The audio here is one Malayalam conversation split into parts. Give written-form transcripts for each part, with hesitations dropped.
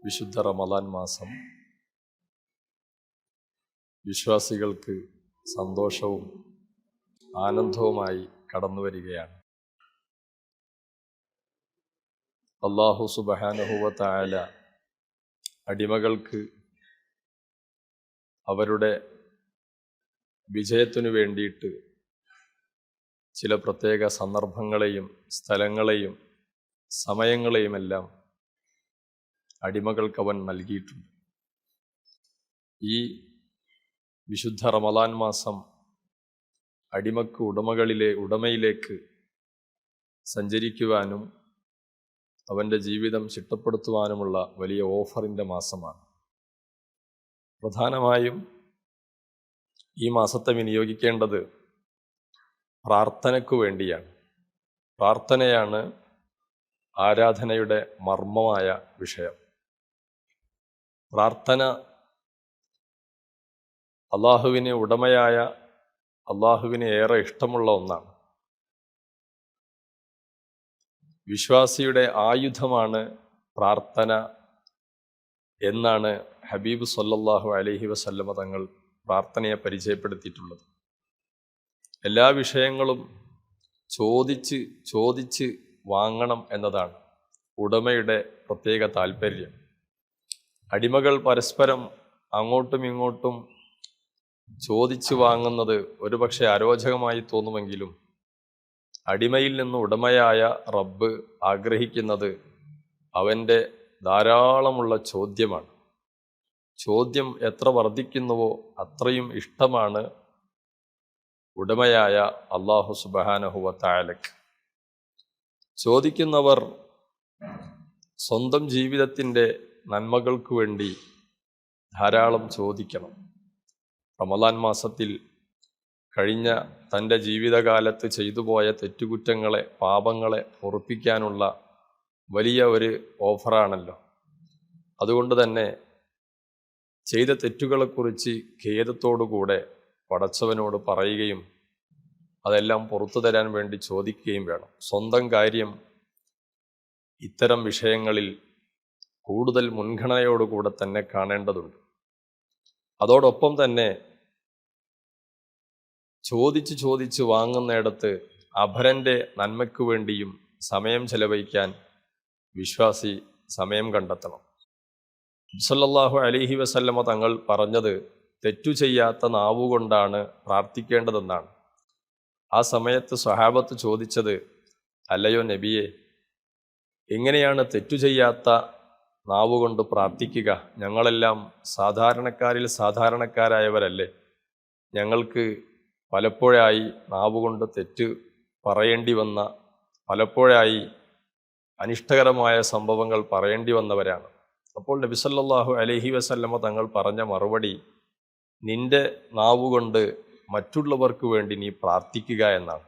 വിശുദ്ധ റമദാൻ മാസം വിശ്വാസികൾക്ക് സന്തോഷവും ആനന്ദവുമായി കടന്നു വരികയാണ്. അല്ലാഹു സുബ്ഹാനഹു വ തആല അടിമകൾക്ക് അവരുടെ വിജയത്തിനു വേണ്ടിയിട്ട് ചില പ്രത്യേക സന്ദർഭങ്ങളെയും സ്ഥലങ്ങളെയും സമയങ്ങളെയുമെല്ലാം അടിമകൾക്ക് അവൻ നൽകിയിട്ടുണ്ട്. ഈ വിശുദ്ധ റമദാൻ മാസം അടിമക്ക് ഉടമയിലേക്ക് സഞ്ചരിക്കുവാനും അവൻ്റെ ജീവിതം ചിട്ടപ്പെടുത്തുവാനുമുള്ള വലിയ ഓഫറിൻ്റെ മാസമാണ്. പ്രധാനമായും ഈ മാസത്തെ വിനിയോഗിക്കേണ്ടത് പ്രാർത്ഥനയ്ക്കു വേണ്ടിയാണ്. പ്രാർത്ഥനയാണ് ആരാധനയുടെ മർമ്മമായ വിഷയം. പ്രാർത്ഥന അള്ളാഹുവിന് ഉടമയായ അള്ളാഹുവിന് ഏറെ ഇഷ്ടമുള്ള ഒന്നാണ്. വിശ്വാസിയുടെ ആയുധമാണ് പ്രാർത്ഥന എന്നാണ് ഹബീബ് സല്ലല്ലാഹു അലൈഹി വസല്ലമ തങ്ങൾ പ്രാർത്ഥനയെ പരിചയപ്പെടുത്തിയിട്ടുള്ളത്. എല്ലാ വിഷയങ്ങളും ചോദിച്ച് വാങ്ങണം എന്നതാണ് ഉടമയുടെ പ്രത്യേക താല്പര്യം. അടിമകൾ പരസ്പരം അങ്ങോട്ടും ഇങ്ങോട്ടും ചോദിച്ചു വാങ്ങുന്നത് ഒരുപക്ഷെ അരോചകമായി തോന്നുമെങ്കിലും അടിമയിൽ നിന്ന് ഉടമയായ റബ്ബ് ആഗ്രഹിക്കുന്നത് അവൻ്റെ ധാരാളമുള്ള ചോദ്യമാണ്. ചോദ്യം എത്ര വർദ്ധിക്കുന്നുവോ അത്രയും ഇഷ്ടമാണ് ഉടമയായ അല്ലാഹു സുബ്ഹാനഹു വ തആലക്ക്. ചോദിക്കുന്നവർ സ്വന്തം ജീവിതത്തിൻ്റെ നന്മകൾക്ക് വേണ്ടി ധാരാളം ചോദിക്കണം. റമദാൻ മാസത്തിൽ കഴിഞ്ഞ തൻ്റെ ജീവിതകാലത്ത് ചെയ്തുപോയ തെറ്റുകുറ്റങ്ങളെ പാപങ്ങളെ പൊറുപ്പിക്കാനുള്ള വലിയ ഒരു ഓഫറാണല്ലോ. അതുകൊണ്ട് തന്നെ ചെയ്ത തെറ്റുകളെക്കുറിച്ച് ഖേദത്തോടുകൂടെ പടച്ചവനോട് പറയുകയും അതെല്ലാം പുറത്തു തരാൻ വേണ്ടി ചോദിക്കുകയും വേണം. സ്വന്തം കാര്യം ഇത്തരം വിഷയങ്ങളിൽ കൂടുതൽ മുൻഗണനയോടുകൂടെ തന്നെ കാണേണ്ടതുണ്ട്. അതോടൊപ്പം തന്നെ ചോദിച്ച് വാങ്ങുന്നിടത്ത് അപരൻ്റെ നന്മയ്ക്കു വേണ്ടിയും സമയം ചെലവഴിക്കാൻ വിശ്വാസി സമയം കണ്ടെത്തണം. സല്ലല്ലാഹു അലൈഹി വസല്ലമ തങ്ങൾ പറഞ്ഞത് തെറ്റു ചെയ്യാത്ത നാവുകൊണ്ടാണ് പ്രാർത്ഥിക്കേണ്ടതെന്നാണ്. ആ സമയത്ത് സ്വഹാബത്ത് ചോദിച്ചത്, അല്ലയോ നബിയെ, എങ്ങനെയാണ് തെറ്റു ചെയ്യാത്ത നാവുകൊണ്ട് പ്രാർത്ഥിക്കുക? ഞങ്ങളെല്ലാം സാധാരണക്കാരിൽ സാധാരണക്കാരായവരല്ലേ? ഞങ്ങൾക്ക് പലപ്പോഴായി നാവുകൊണ്ട് തെറ്റ് പറയേണ്ടി വന്ന, പലപ്പോഴായി അനിഷ്ടകരമായ സംഭവങ്ങൾ പറയേണ്ടി വന്നവരാണ്. അപ്പോൾ നബി സല്ലല്ലാഹു അലൈഹി വസല്ലമ തങ്ങൾ പറഞ്ഞ മറുപടി, നിന്റെ നാവുകൊണ്ട് മറ്റുള്ളവർക്ക് വേണ്ടി നീ പ്രാർത്ഥിക്കുക എന്നാണ്.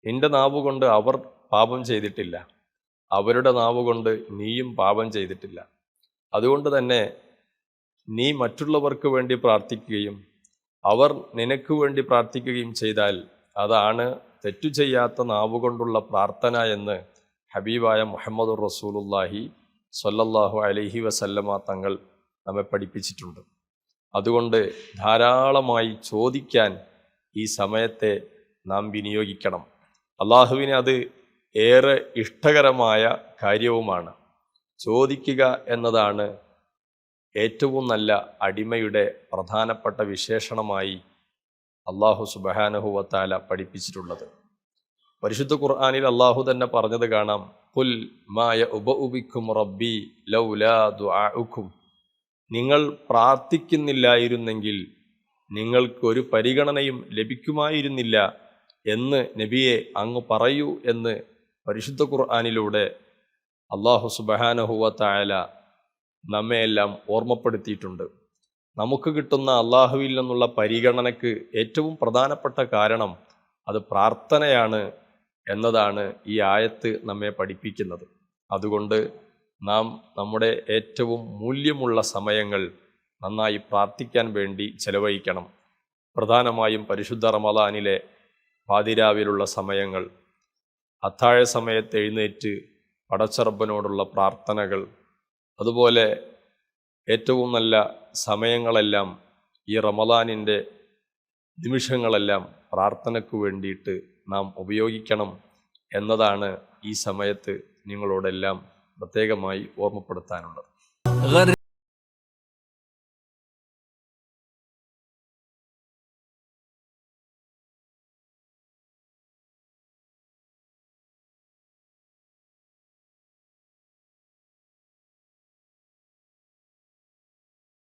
നിന്റെ നാവുകൊണ്ട് അവർ പാപം ചെയ്തിട്ടില്ല, അവരുടെ നാവുകൊണ്ട് നീയും പാപം ചെയ്തിട്ടില്ല. അതുകൊണ്ട് തന്നെ നീ മറ്റുള്ളവർക്ക് വേണ്ടി പ്രാർത്ഥിക്കുകയും അവർ നിനക്ക് വേണ്ടി പ്രാർത്ഥിക്കുകയും ചെയ്താൽ അതാണ് തെറ്റു ചെയ്യാത്ത നാവുകൊണ്ടുള്ള പ്രാർത്ഥന എന്ന് ഹബീബായ മുഹമ്മദുർ റസൂലുള്ളാഹി സ്വല്ലല്ലാഹു അലൈഹി വസല്ലമ തങ്ങൾ നമ്മെ പഠിപ്പിച്ചിട്ടുണ്ട്. അതുകൊണ്ട് ധാരാളമായി ചോദിക്കാൻ ഈ സമയത്തെ നാം വിനിയോഗിക്കണം. അള്ളാഹുവിന് അത് ഏറെ ഇഷ്ടകരമായ കാര്യവുമാണ്. ചോദിക്കുക എന്നതാണ് ഏറ്റവും നല്ല അടിമയുടെ പ്രധാനപ്പെട്ട വിശേഷണമായി അല്ലാഹു സുബ്ഹാനഹു വ തആല പഠിപ്പിച്ചിട്ടുള്ളത്. പരിശുദ്ധ ഖുർആനിൽ അല്ലാഹു തന്നെ പറഞ്ഞത് കാണാം, ഖുൽ മാ യഉബഉ ബിക്കും റബ്ബി ലൗലാ ദുആഉക്കും. നിങ്ങൾ പ്രാർത്ഥിക്കുന്നില്ലായിരുന്നെങ്കിൽ നിങ്ങൾക്ക് ഒരു പരിഗണനയും ലഭിക്കുമായിരുന്നില്ല എന്ന് നബിയെ അങ്ങ് പറയൂ എന്ന് പരിശുദ്ധ ഖുർആനിലൂടെ അല്ലാഹു സുബ്ഹാനഹു വ തആല നമ്മെയെല്ലാം ഓർമ്മപ്പെടുത്തിയിട്ടുണ്ട്. നമുക്ക് കിട്ടുന്ന അള്ളാഹുവിൽ നിന്നുള്ള പരിഗണനയ്ക്ക് ഏറ്റവും പ്രധാനപ്പെട്ട കാരണം അത് പ്രാർത്ഥനയാണ് എന്നതാണ് ഈ ആയത്ത് നമ്മെ പഠിപ്പിക്കുന്നത്. അതുകൊണ്ട് നാം നമ്മുടെ ഏറ്റവും മൂല്യമുള്ള സമയങ്ങൾ നന്നായി പ്രാർത്ഥിക്കാൻ വേണ്ടി ചെലവഴിക്കണം. പ്രധാനമായും പരിശുദ്ധ റമദാനിലെ പാതിരാവിലുള്ള സമയങ്ങൾ, അത്താഴ സമയത്ത് എഴുന്നേറ്റ് പടച്ചറബ്ബിനോടുള്ള പ്രാർത്ഥനകൾ, അതുപോലെ ഏറ്റവും നല്ല സമയങ്ങളെല്ലാം ഈ റമദാനിൻ്റെ നിമിഷങ്ങളെല്ലാം പ്രാർത്ഥനയ്ക്ക് വേണ്ടിയിട്ട് നാം ഉപയോഗിക്കണം എന്നതാണ് ഈ സമയത്ത് നിങ്ങളോടെല്ലാം പ്രത്യേകമായി ഓർമ്മപ്പെടുത്താനുള്ളത്.